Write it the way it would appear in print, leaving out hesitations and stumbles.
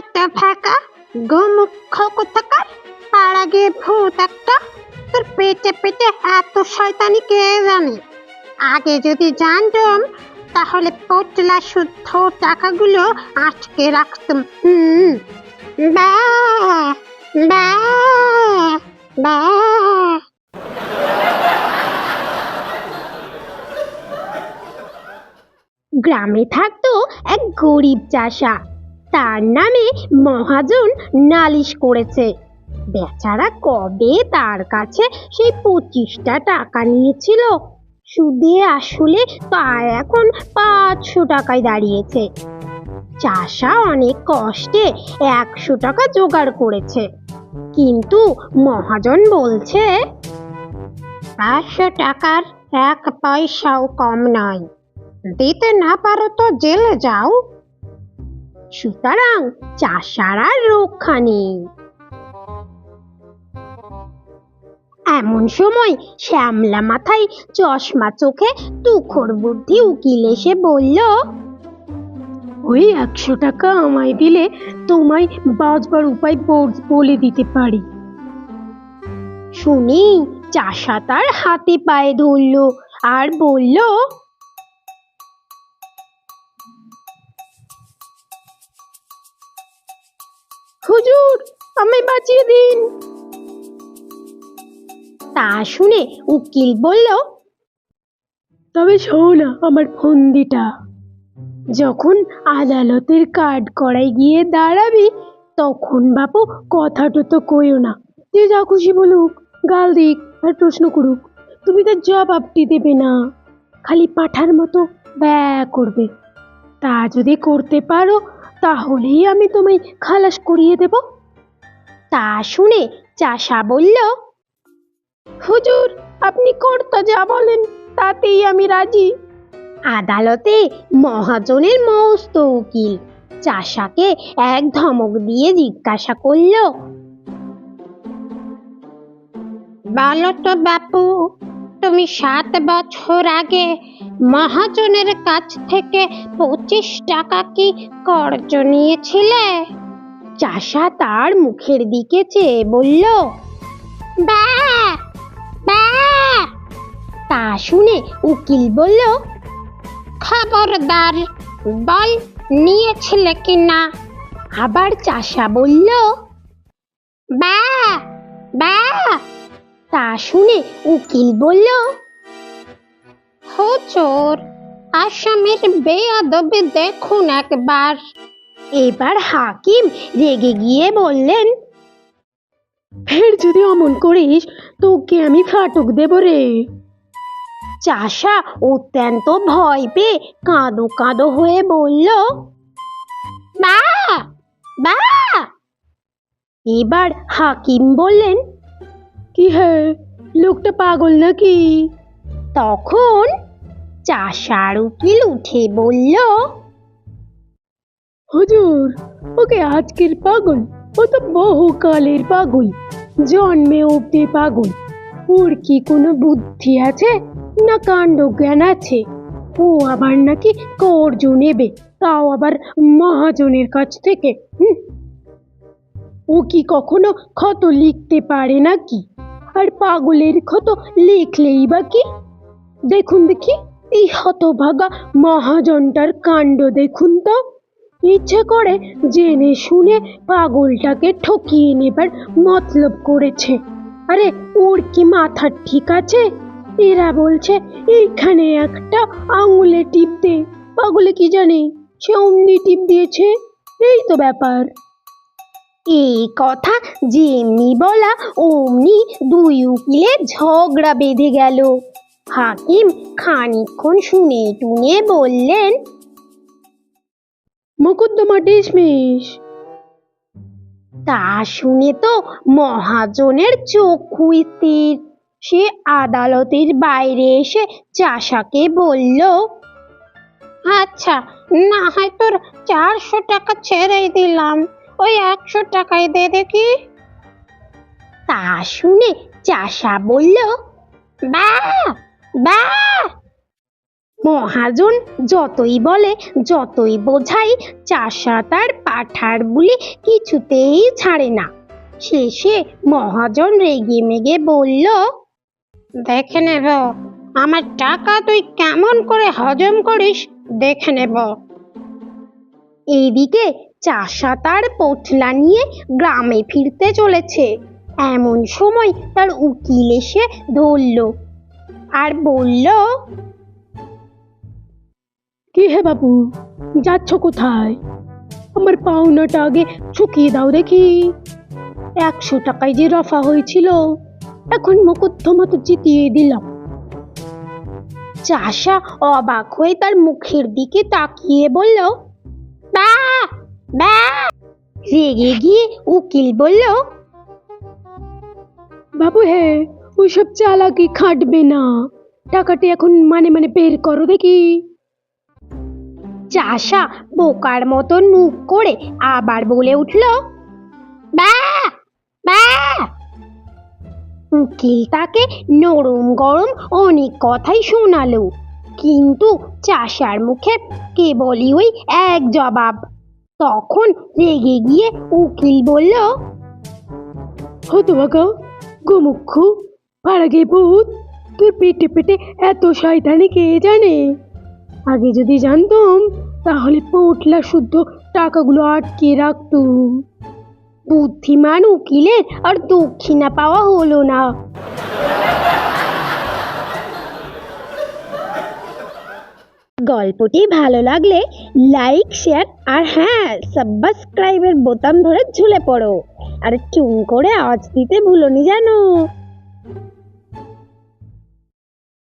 হাতটা ফাঁকা, গোমুখ কোথাকার, পাড়া গিয়ে ভূত একটা। তোর পেটে পেটে এত শয়তানি কে জানে। আগে যদি জানতাম তাহলে পোটলা শুদ্ধ টাকাগুলো আটকে রাখতাম। বা বা বা। গ্রামে থাকতো এক গরিব চাষা। তার নামে মহাজন নালিশ করেছে। বেচারা কবে তার কাছে সেই 25টা টাকা নিয়েছিল, সুদে আসলে তা এখন 500 টাকায় দাঁড়িয়েছে। চাষা অনেক কষ্টে 100 টাকা জোগাড় করেছে, কিন্তু মহাজন বলছে 500 টাকার 1 পয়সাও কম নয়, দিতে না পারো তো জেলে যাও। সুতরাং চাষার আর রক্ষা নেই। এমন সময় শ্যামলা মাথায় চশমা চোখে তুখোর বুদ্ধি উকিল এসে বলল, ওই 100 টাকা আমায় দিলে তোমায় বাঁচবার উপায় বলে দিতে পারি। শুনি চাষা তার হাতে পায়ে ধরল আর বলল, হুজুর, আমায় বাঁচিয়ে দিন। তা শুনে উকিল বলল, তবে শোনা আমার ফন্দিটা, যখন আদালতের কাঠ করাই গিয়ে দাঁড়াবি তখন বাপু কথাটা তো কইও না, যে যা খুশি বলুক, গাল দিক আর প্রশ্ন করুক, তুমি তার জবাবটি দেবে না, খালি পাঠার মতো ব্যা করবে। তা যদি করতে পারো তাহলেই আমি তোমায় খালাস করিয়ে দেব। তা শুনে চাষা বলল, হুজুর, আপনি কর্তা যা বলেন তাতেই আমি রাজি। আদালতে মহাজনের মস্ত উকিল চাষাকে এক ধমক দিয়ে জিজ্ঞাসা করল, বলো তো বাপু, তুমি 7 বছর আগে মহাজনের কাছ থেকে 25 টাকা কি কর্জ নিয়েছিলে? চাষা তার মুখের দিকে চেয়ে বলল, বা বা। তা শুনে উকিল বলল, খবরদার, বল নিয়েছিলে কিনা। আবার চাষা বলল, বা বা। তা শুনে উকিল বলল, হুজুর, আসামির বেয়াদবি দেখুন একবার। এবার হাকিম রেগে গিয়ে বললেন, ফের যদি অমন করিস তোকে আমি ফাটক দেব রে। চাষা অত্যন্ত ভয় পেয়ে কাঁদো কাঁদো হয়ে বলল, বা বা। এবার হাকিম বললেন, কি হে, লোকটা পাগল নাকি? তখন চাষার উকিল উঠে বলল, হুজুর, ওকে আজকের পাগল, ও তো বহুকালের পাগল, জন্মে অব্দি পাগল। ওর কি কোনো বুদ্ধি আছে না কাণ্ড জ্ঞান আছে? ও আবার নাকি কর্জ নেবে, তাও আবার মহাজনের কাছ থেকে। ও কি কখনো ক্ষত লিখতে পারে নাকি? আর পাগলের ক্ষত লিখলেই বা কি? দেখুন দেখি এই হতভাগা মহাজনটার কাণ্ড দেখুন তো। ইচ্ছে করে জেনে শুনে পাগলটাকে ঠকিয়ে নেবার মতলব করেছে। আরে ওর কি মাথা ঠিক আছে? এরা বলছে এইখানে একটা আঙুলে টিপ দে, পাগলে কি জানে, সে অমনি টিপ দিয়েছে। এই তো ব্যাপার। এই কথা যেমনি বলা অমনি দুই উকিলের ঝগড়া বেঁধে গেল। হাকিম খানিকক্ষণ শুনে টুনে বললেন, মোকদ্দমা ডিসমিস। তা শুনে তো মহাজনের চক্ষু স্থির। সে আদালতের বাইরে এসে চাষাকে বলল, আচ্ছা, না হয় তোর 400 টাকা ছেড়েই দিলাম, ওই 100 টাকাই দে দেখি। তা শুনে চাষা বলল, বা বা। মহাজন যতই বলে যতই বোঝাই, চাষা তার পাঠার বুলি কিছুতেই ছাড়ে না। শেষে মহাজন রেগে মেগে বলল, দেখে নেব আমার টাকা তুই কেমন করে হজম করিস, দেখে নেব। এইদিকে চাষা তার পোটলা নিয়ে গ্রামে ফিরতে চলেছে। এমন সময় তার উকিল এসে ধরল আর বলল, কি হে বাবু, যাচ্ছ কোথায়? আমার পাওনাটা আগে চুকিয়ে দাও দেখি। 100 টাকায় যে রফা হয়েছিল, এখন মোকদ্দমা তো জিতিয়ে দিলাম। চাষা অবাক হয়ে তার মুখের দিকে তাকিয়ে বলল, বা বা। রেগে গিয়ে উকিল বলল, বাবু হে, ওইসব চালাকি খাটবে না, টাকাটি এখন মানে মানে বের করো দেখি। চাষা বোকার মতন মুখ করে আবার বলে উঠল, বা বা। উকিল তাকে নরম গরম অনেক কথাই শোনালো, কিন্তু চাষার মুখে কেবলই ওই এক জবাব। তখন রেগে গিয়ে উকিল বলল, হতভাগা, গোমুখ, পাড়াগে ভূত, তোর পেটে পেটে এত শয়তানি কে জানে? আগে যদি জানতাম তাহলে পোটলা শুদ্ধ টাকাগুলো আটকে রাখতুম। বুদ্ধিমান উকিলের আর দক্ষিণা পাওয়া হলো না। গল্পটি ভালো লাগলে লাইক, শেয়ার আর হ্যাঁ, সাবস্ক্রাইবের বোতাম ধরে ঝুলে পড়ো। আর চুম করে আওয়াজ দিতে ভুলোনি জানো।